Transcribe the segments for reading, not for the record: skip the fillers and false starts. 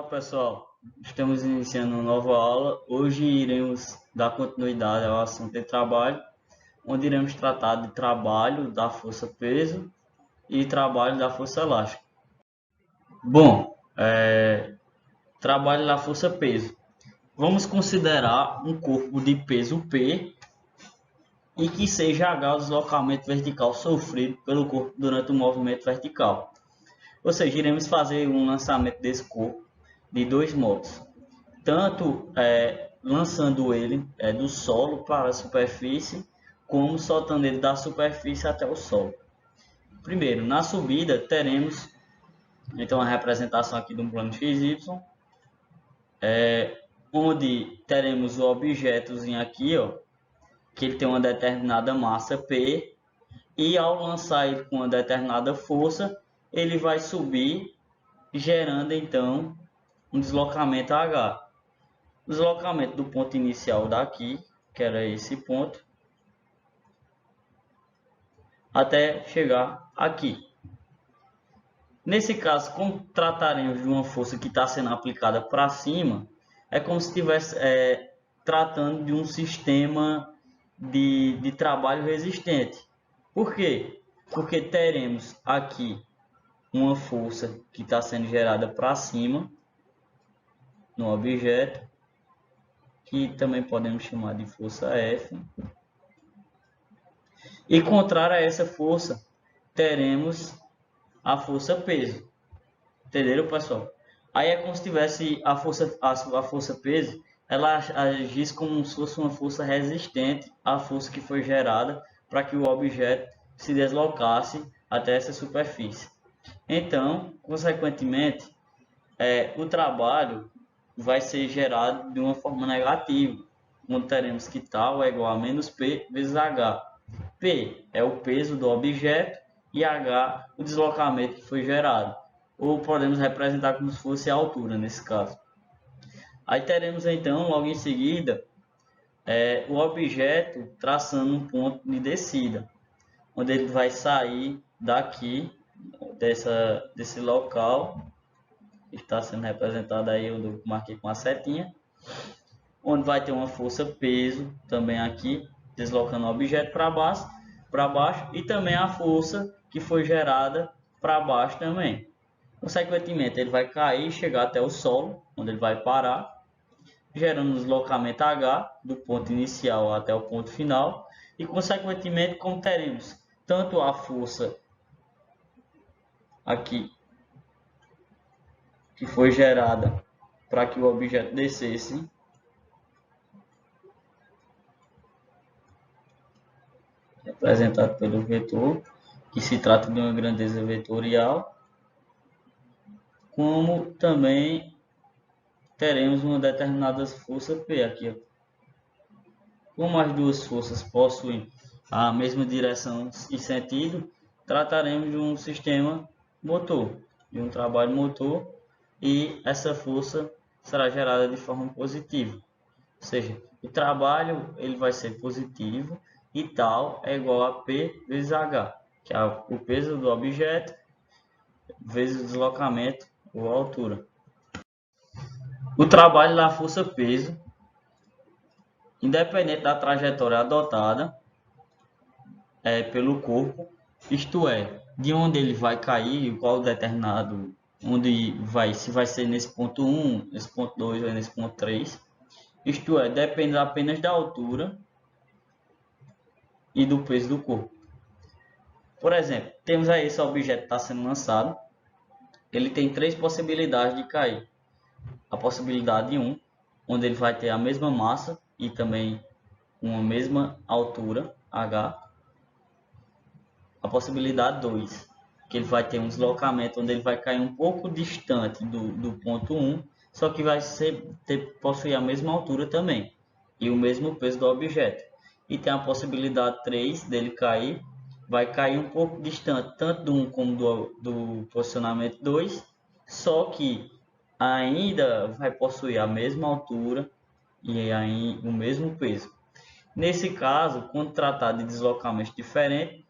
Pessoal, estamos iniciando uma nova aula. Hoje iremos dar continuidade ao assunto de trabalho, onde iremos tratar de trabalho da força-peso e trabalho da força elástica. Bom, trabalho da força-peso. Vamos considerar um corpo de peso P e que seja H o deslocamento vertical sofrido pelo corpo durante o movimento vertical. Ou seja, iremos fazer um lançamento desse corpo de dois modos. Tanto lançando ele do solo para a superfície, como soltando ele da superfície até o solo. Primeiro, na subida, teremos então a representação aqui de um plano XY, onde teremos o objetozinho aqui, ó, que ele tem uma determinada massa P, e ao lançar ele com uma determinada força, ele vai subir, gerando então um deslocamento H. O deslocamento do ponto inicial daqui, que era esse ponto, até chegar aqui. Nesse caso, como trataremos de uma força que está sendo aplicada para cima, é como se estivesse tratando de um sistema de trabalho resistente. Por quê? Porque teremos aqui uma força que está sendo gerada para cima no objeto, que também podemos chamar de força F. E contrária a essa força, teremos a força peso. Entenderam, pessoal? Aí é como se tivesse a força peso, ela agisse como se fosse uma força resistente à força que foi gerada para que o objeto se deslocasse até essa superfície. Então, consequentemente, o trabalho vai ser gerado de uma forma negativa, onde teremos que tal é igual a menos P vezes H. P é o peso do objeto e H o deslocamento que foi gerado. Ou podemos representar como se fosse a altura nesse caso. Aí teremos então, logo em seguida, o objeto traçando um ponto de descida, onde ele vai sair daqui, desse local, está sendo representado aí, eu marquei com a setinha, onde vai ter uma força peso também aqui, deslocando o objeto para baixo, e também a força que foi gerada para baixo também. Consequentemente, ele vai cair e chegar até o solo, onde ele vai parar, gerando um deslocamento H do ponto inicial até o ponto final, e consequentemente, como teremos tanto a força aqui que foi gerada para que o objeto descesse, representado pelo vetor, que se trata de uma grandeza vetorial, como também teremos uma determinada força P aqui. Como as duas forças possuem a mesma direção e sentido, trataremos de um sistema motor, de um trabalho motor, e essa força será gerada de forma positiva. Ou seja, o trabalho ele vai ser positivo e tal é igual a P vezes H, que é o peso do objeto vezes o deslocamento ou a altura. O trabalho da força-peso, independente da trajetória adotada pelo corpo, isto é, de onde ele vai cair, qual determinado, onde vai, se vai ser nesse ponto 1, nesse ponto 2 ou nesse ponto 3, isto é, depende apenas da altura e do peso do corpo. Por exemplo, temos aí esse objeto que está sendo lançado, ele tem três possibilidades de cair. A possibilidade 1, onde ele vai ter a mesma massa e também uma mesma altura, H. A possibilidade 2, que ele vai ter um deslocamento onde ele vai cair um pouco distante do ponto 1, só que vai possuir a mesma altura também e o mesmo peso do objeto. E tem a possibilidade 3 dele cair, vai cair um pouco distante tanto do 1 como do posicionamento 2, só que ainda vai possuir a mesma altura e aí o mesmo peso. Nesse caso, quando tratar de deslocamentos diferentes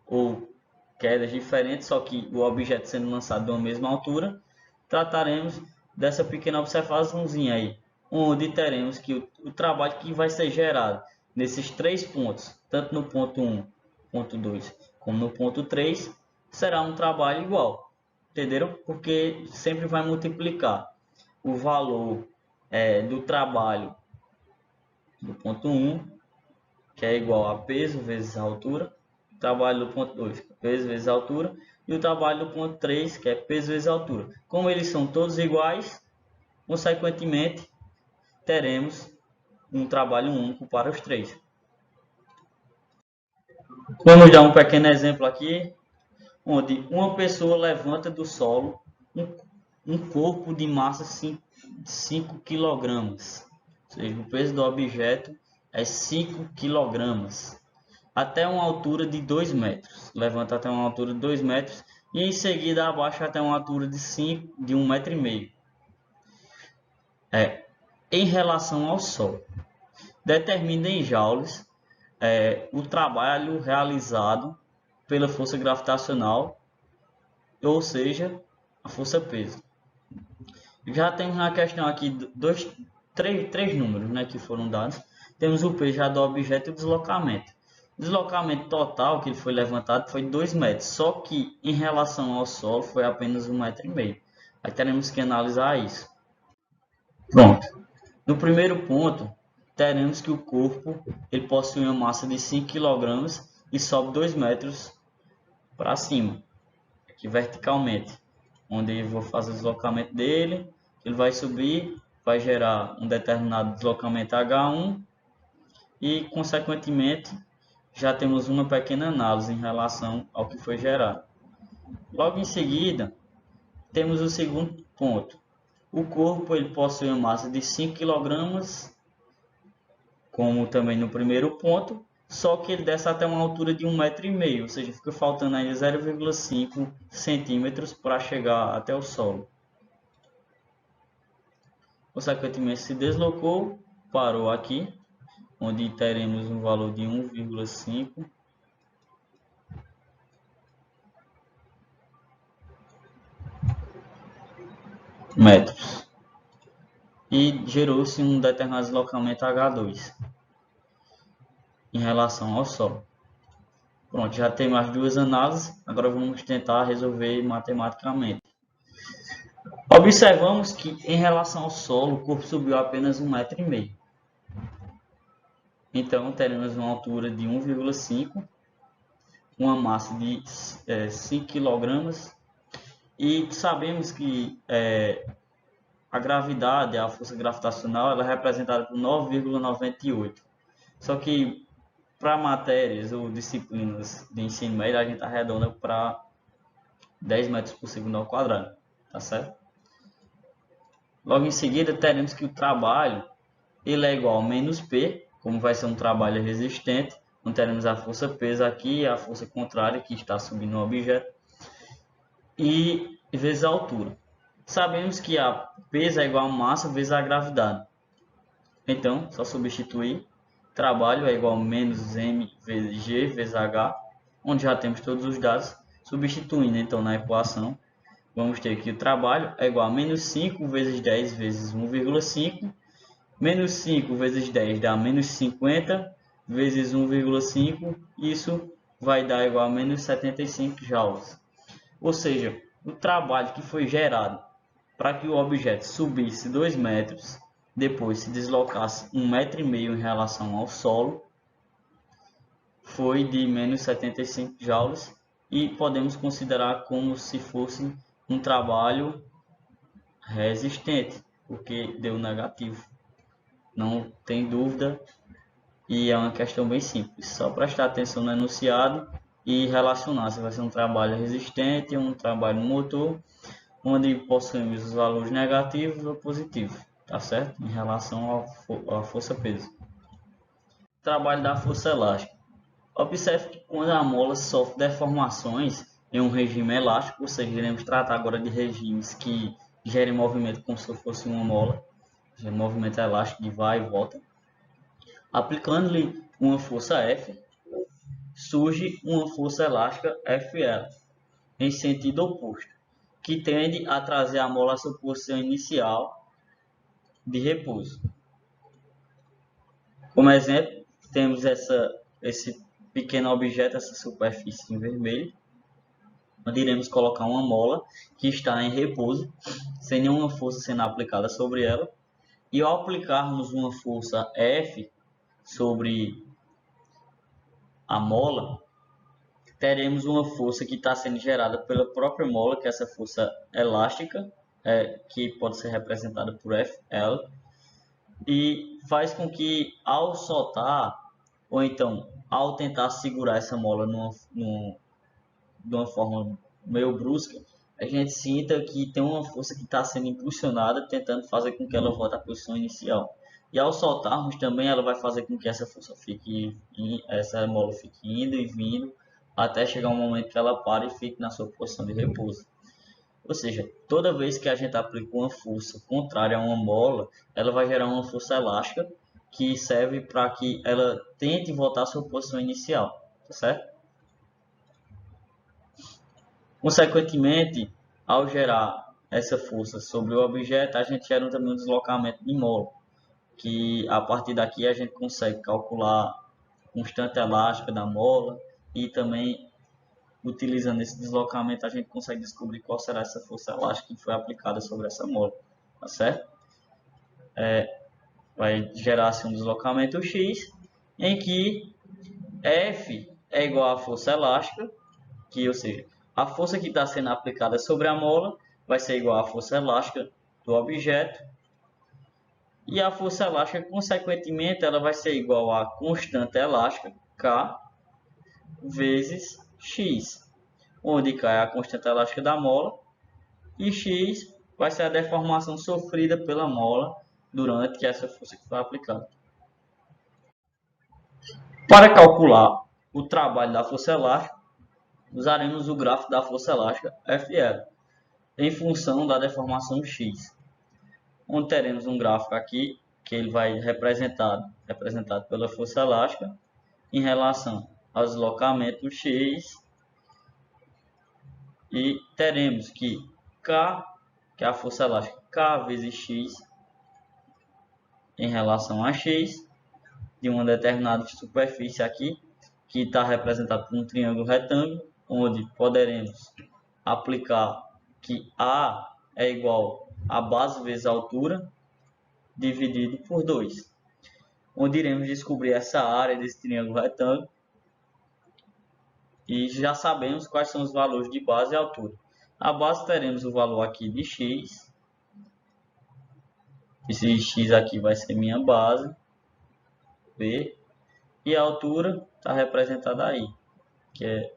ou quedas diferentes, só que o objeto sendo lançado de uma mesma altura, trataremos dessa pequena observaçãozinha aí, onde teremos que o trabalho que vai ser gerado nesses 3 pontos, tanto no ponto 1, ponto 2, como no ponto 3, será um trabalho igual, entenderam? Porque sempre vai multiplicar o valor do trabalho do ponto 1, que é igual a peso vezes a altura, o trabalho do ponto 2, peso vezes a altura, e o trabalho do ponto 3, que é peso vezes a altura. Como eles são todos iguais, consequentemente, teremos um trabalho único para os 3. Vamos dar um pequeno exemplo aqui, onde uma pessoa levanta do solo um corpo de massa 5 kg. Ou seja, o peso do objeto é 5 kg. Até uma altura de 2 metros. Levanta até uma altura de 2 metros e em seguida abaixa até uma altura de 1,5 metro. Em relação ao Sol, determina em joules o trabalho realizado pela força gravitacional, ou seja, a força peso. Já temos na questão aqui três números, né, que foram dados. Temos o peso já do objeto e o deslocamento. O deslocamento total que ele foi levantado foi 2 metros, só que em relação ao solo foi apenas 1,5 metro. Aí teremos que analisar isso. Pronto. No primeiro ponto, teremos que o corpo ele possui uma massa de 5 kg e sobe 2 metros para cima, aqui verticalmente, onde eu vou fazer o deslocamento dele, ele vai subir, vai gerar um determinado deslocamento H1 e, consequentemente, já temos uma pequena análise em relação ao que foi gerado. Logo em seguida, temos o segundo ponto. O corpo ele possui uma massa de 5 kg, como também no primeiro ponto, só que ele desce até uma altura de 1,5 metro, ou seja, fica faltando ainda 0,5 centímetros para chegar até o solo. Consequentemente, se deslocou, parou aqui, onde teremos um valor de 1,5 metros. E gerou-se um determinado deslocamento H2 em relação ao Sol. Pronto, já temos as duas análises, agora vamos tentar resolver matematicamente. Observamos que em relação ao solo, o corpo subiu apenas 1,5 metro. Então, teremos uma altura de 1,5, uma massa de 5 kg, e sabemos que a gravidade, a força gravitacional, ela é representada por 9,98. Só que para matérias ou disciplinas de ensino médio, a gente arredonda para 10 metros por segundo ao quadrado, tá certo? Logo em seguida, teremos que o trabalho ele é igual a menos P, como vai ser um trabalho resistente, então teremos a força peso aqui e a força contrária que está subindo o objeto, e vezes a altura. Sabemos que a peso é igual a massa vezes a gravidade. Então, só substituir. Trabalho é igual a menos m vezes g vezes h, onde já temos todos os dados. Substituindo, então, na equação, vamos ter que o trabalho é igual a menos 5 vezes 10 vezes 1,5. Menos 5 vezes 10 dá menos 50 vezes 1,5. Isso vai dar igual a menos 75 joules. Ou seja, o trabalho que foi gerado para que o objeto subisse 2 metros, depois se deslocasse 1,5 metro em relação ao solo, foi de menos 75 joules, e podemos considerar como se fosse um trabalho resistente, porque deu negativo. Não tem dúvida, e é uma questão bem simples, só prestar atenção no enunciado e relacionar se vai ser um trabalho resistente ou um trabalho motor, onde possuímos os valores negativos ou positivos, tá certo? Em relação à força peso. Trabalho da força elástica. Observe que quando a mola sofre deformações em um regime elástico, ou seja, iremos tratar agora de regimes que gerem movimento como se fosse uma mola, movimento elástico de vai e volta. Aplicando-lhe uma força F, surge uma força elástica FL, em sentido oposto. que tende a trazer a mola à sua posição inicial de repouso. Como exemplo, temos esse pequeno objeto, essa superfície em vermelho, onde iremos colocar uma mola que está em repouso, sem nenhuma força sendo aplicada sobre ela. E ao aplicarmos uma força F sobre a mola, teremos uma força que está sendo gerada pela própria mola, que é essa força elástica, que pode ser representada por Fl, e faz com que ao soltar, ou então ao tentar segurar essa mola de uma forma meio brusca, a gente sinta que tem uma força que está sendo impulsionada, tentando fazer com que ela volte à posição inicial. E ao soltarmos também, ela vai fazer com que essa mola fique indo e vindo, até chegar um momento que ela pare e fique na sua posição de repouso. Ou seja, toda vez que a gente aplica uma força contrária a uma mola, ela vai gerar uma força elástica que serve para que ela tente voltar à sua posição inicial, tá certo? Consequentemente, ao gerar essa força sobre o objeto, a gente gera também um deslocamento de mola, que a partir daqui a gente consegue calcular a constante elástica da mola e também, utilizando esse deslocamento, a gente consegue descobrir qual será essa força elástica que foi aplicada sobre essa mola, tá certo? Vai gerar assim, um deslocamento X, em que F é igual à força elástica, ou seja, a força que está sendo aplicada sobre a mola vai ser igual à força elástica do objeto, e a força elástica, consequentemente, ela vai ser igual à constante elástica, K, vezes X, onde K é a constante elástica da mola, e X vai ser a deformação sofrida pela mola durante essa força que foi aplicada. Para calcular o trabalho da força elástica, usaremos o gráfico da força elástica Fl, em função da deformação X, onde teremos um gráfico aqui, que ele vai representado pela força elástica, em relação ao deslocamento X, e teremos que K, que é a força elástica, K vezes X, em relação a X, de uma determinada superfície aqui, que está representado por um triângulo retângulo, onde poderemos aplicar que A é igual a base vezes a altura, dividido por 2, onde iremos descobrir essa área desse triângulo retângulo, e já sabemos quais são os valores de base e altura. A base teremos o valor aqui de x, esse x aqui vai ser minha base, B, e a altura está representada aí, que é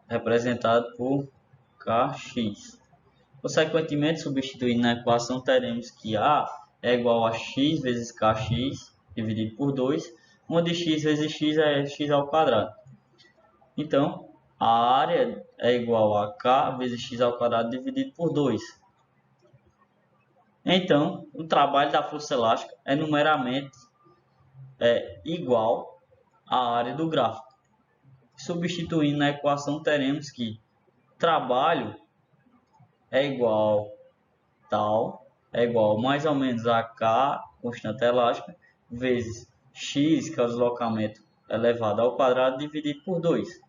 representado por kx. Consequentemente, substituindo na equação, teremos que A é igual a x vezes kx dividido por 2, onde x vezes x é x ao quadrado. Então, a área é igual a k vezes x ao quadrado dividido por 2. Então, o trabalho da força elástica é numericamente igual à área do gráfico. Substituindo na equação, teremos que trabalho é igual mais ou menos a K, constante elástica, vezes x, que é o deslocamento elevado ao quadrado, dividido por 2.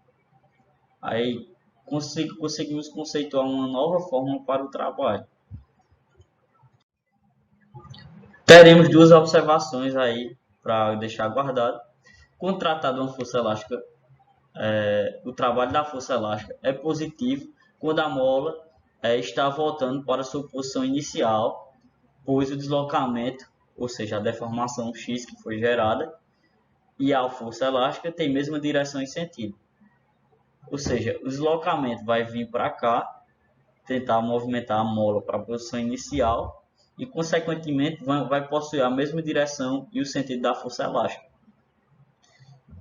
Aí conseguimos conceituar uma nova fórmula para o trabalho. Teremos duas observações aí para deixar guardado. Quando tratado uma força elástica, o trabalho da força elástica é positivo quando a mola está voltando para sua posição inicial, pois o deslocamento, ou seja, a deformação x que foi gerada, e a força elástica tem a mesma direção e sentido. Ou seja, o deslocamento vai vir para cá, tentar movimentar a mola para a posição inicial, e consequentemente vai possuir a mesma direção e o sentido da força elástica.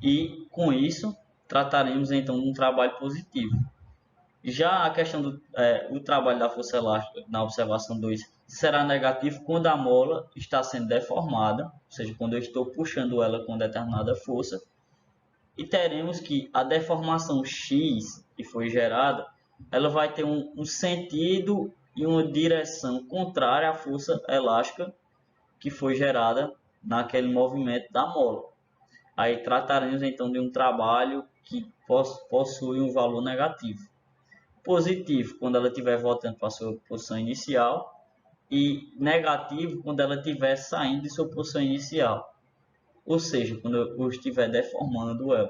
E com isso, trataremos então de um trabalho positivo. Já a questão do trabalho da força elástica, na observação 2, será negativo quando a mola está sendo deformada, ou seja, quando eu estou puxando ela com determinada força, e teremos que a deformação X que foi gerada ela vai ter um sentido e uma direção contrária à força elástica que foi gerada naquele movimento da mola. Aí trataremos então de um trabalho que possui um valor negativo. Positivo quando ela estiver voltando para a sua posição inicial e negativo quando ela estiver saindo de sua posição inicial, ou seja, quando eu estiver deformando ela.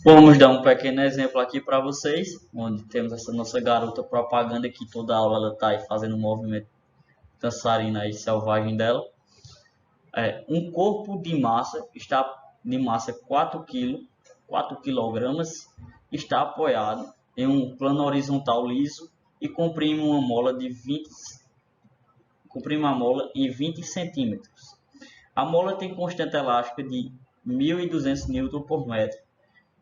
Vamos dar um pequeno exemplo aqui para vocês, onde temos essa nossa garota propaganda que toda aula ela está aí fazendo um movimento dançarino aí selvagem dela. Um corpo de massa de massa 4 kg, está apoiado em um plano horizontal liso e comprime uma mola em 20 centímetros. A mola tem constante elástica de 1.200 Nm por metro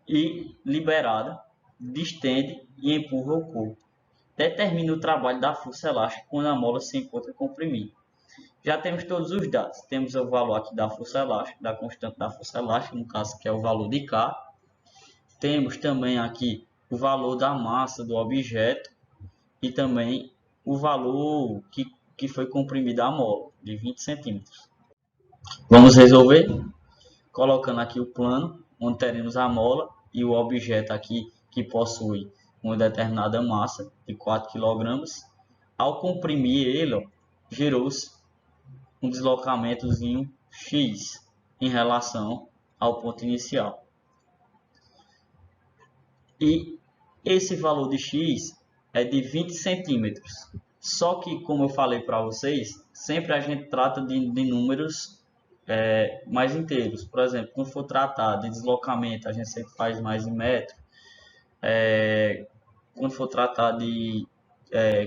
e liberada, distende e empurra o corpo. Determina o trabalho da força elástica quando a mola se encontra comprimida. Já temos todos os dados. Temos o valor aqui da força elástica, da constante da força elástica, no caso que é o valor de K. Temos também aqui o valor da massa do objeto e também o valor que foi comprimida a mola, de 20 centímetros. Vamos resolver colocando aqui o plano, onde teremos a mola e o objeto aqui que possui uma determinada massa de 4 kg. Ao comprimir ele, gerou-se um deslocamentozinho x em relação ao ponto inicial. E esse valor de x é de 20 centímetros. Só que, como eu falei para vocês, sempre a gente trata de números mais inteiros. Por exemplo, quando for tratar de deslocamento, a gente sempre faz mais em metro. Quando for tratar de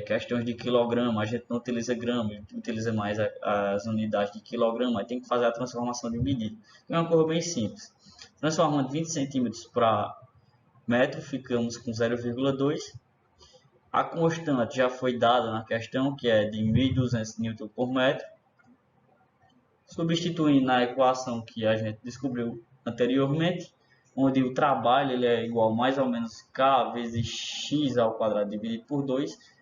questões de quilograma, a gente não utiliza grama, a gente utiliza mais as unidades de quilograma, aí tem que fazer a transformação de medida. É uma coisa bem simples. Transformando 20 centímetros para metro, ficamos com 0,2. A constante já foi dada na questão, que é de 1.200 Nm por metro. Substituindo na equação que a gente descobriu anteriormente, onde o trabalho ele é igual mais ou menos K vezes x ao quadrado dividido por 2,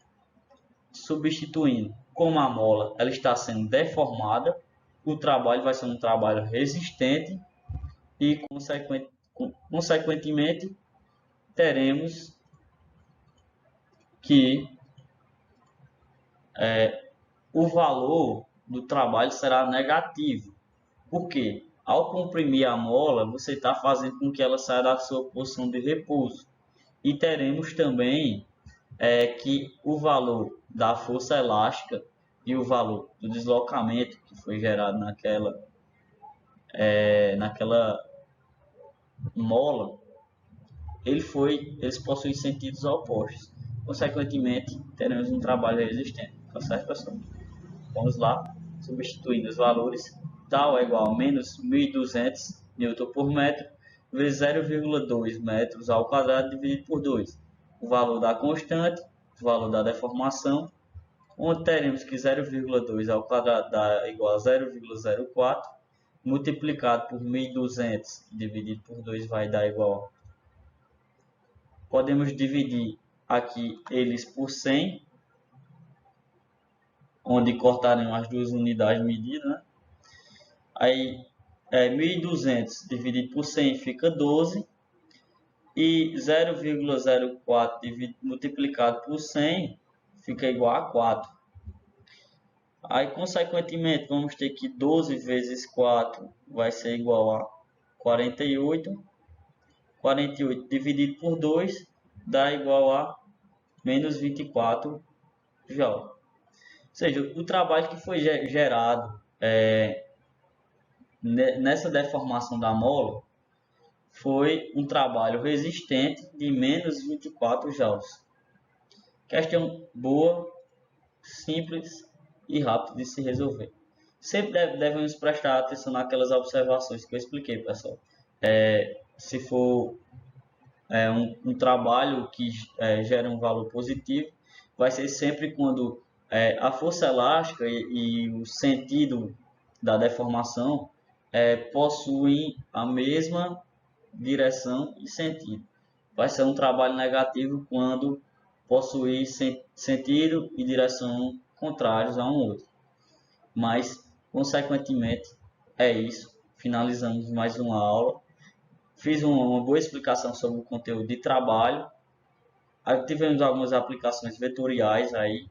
substituindo, como a mola ela está sendo deformada, o trabalho vai ser um trabalho resistente e, consequentemente, teremos que o valor do trabalho será negativo. Por quê? Ao comprimir a mola, você está fazendo com que ela saia da sua posição de repouso. E teremos também que o valor da força elástica e o valor do deslocamento que foi gerado naquela mola, eles possuem sentidos opostos. Consequentemente, teremos um trabalho resistente. Tá certo, pessoal? Vamos lá, substituindo os valores. Tal é igual a menos 1.200 Nm por metro vezes 0,2 metros ao quadrado dividido por 2. O valor da constante, o valor da deformação, onde teremos que 0,2 ao quadrado dá igual a 0,04, multiplicado por 1.200 dividido por 2 vai dar igual. Podemos dividir aqui eles por 100, onde cortaremos as duas unidades de medida, né? Aí 1.200 dividido por 100 fica 12 e 0,04 multiplicado por 100 fica igual a 4. Aí, consequentemente, vamos ter que 12 vezes 4 vai ser igual a 48. 48 dividido por 2 dá igual a menos 24 joules. Ou seja, o trabalho que foi gerado nessa deformação da mola foi um trabalho resistente de menos 24 joules. Questão boa, simples e rápida de se resolver. Sempre devemos prestar atenção naquelas observações que eu expliquei, pessoal. Se for um trabalho que gera um valor positivo, vai ser sempre quando a força elástica e o sentido da deformação possuem a mesma direção e sentido. vai ser um trabalho negativo quando possuir sentido e direção contrários a um outro. Mas, consequentemente, é isso. Finalizamos mais uma aula. Fiz uma boa explicação sobre o conteúdo de trabalho. Aí tivemos algumas aplicações vetoriais aí,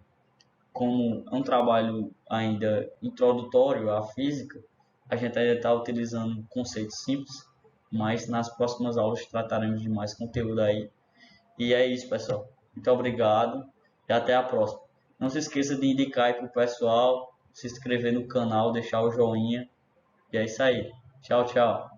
como é um trabalho ainda introdutório à física, a gente ainda está utilizando conceitos simples, mas nas próximas aulas trataremos de mais conteúdo aí. E é isso, pessoal. Muito obrigado e até a próxima. Não se esqueça de indicar aí para o pessoal, se inscrever no canal, deixar o joinha. E é isso aí. Tchau, tchau.